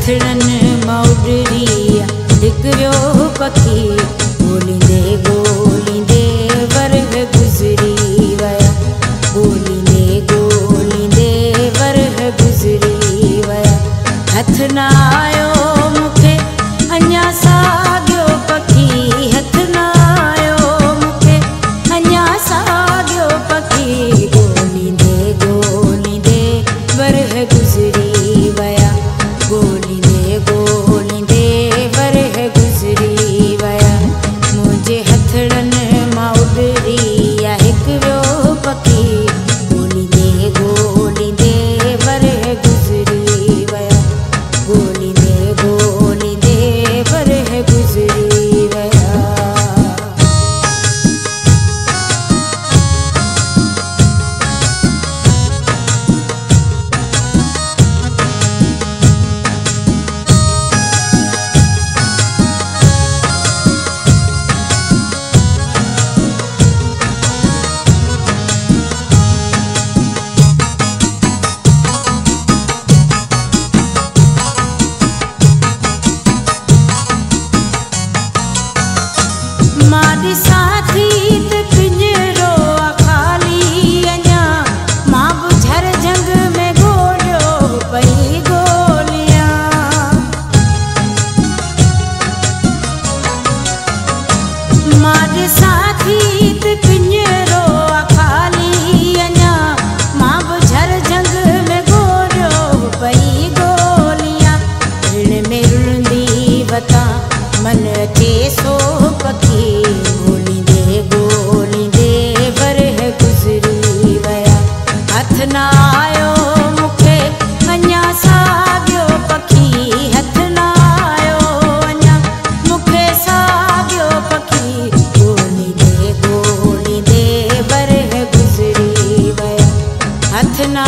हथड़नि मौडरी हिकु वियो पखी ॻोल्हींदे ॻोल्हींदे वरह गुज़री विया ॻोल्हींदे ॻोल्हींदे वरह गुज़री विया हथ न आयो मूंखे अञा साॻियो पखी हथ न आयो मूंखे अञा साॻियो पखी ॻोल्हींदे ॻोल्हींदे वरह गुज़री विया ॻोल्हींदे ॻोल्हींदे वरह गुज़री विया मुंहिंजे हथड़नि मां उॾरी हिकु वियो पखी ॻोल्हींदे ॻोल्हींदे वरह गुज़री विया ॻोल्हींदे ॻोल्हींदे वरह गुज़री विया। मां ॾिसां थी त पिंजरो आहे ख़ाली अञा मां बि झर झंग में ॻोल्हियो पई ॻोल्हियां मां ॾिसां थी त पिंजरो आहे ख़ाली अञा मां बि झर झंग में ॻोल्हियो पई ॻोल्हियां रिण में रुलंदी वतां मन अचे सो पखी ॻोल्हींदे ॻोल्हींदे वरह गुज़री विया हथ न आयो मूंखे अञा साॻियो पखी हथ न आयो अञा मूंखे साॻियो पखी ॻोल्हींदे ॻोल्हींदे वरह गुज़री विया हथ न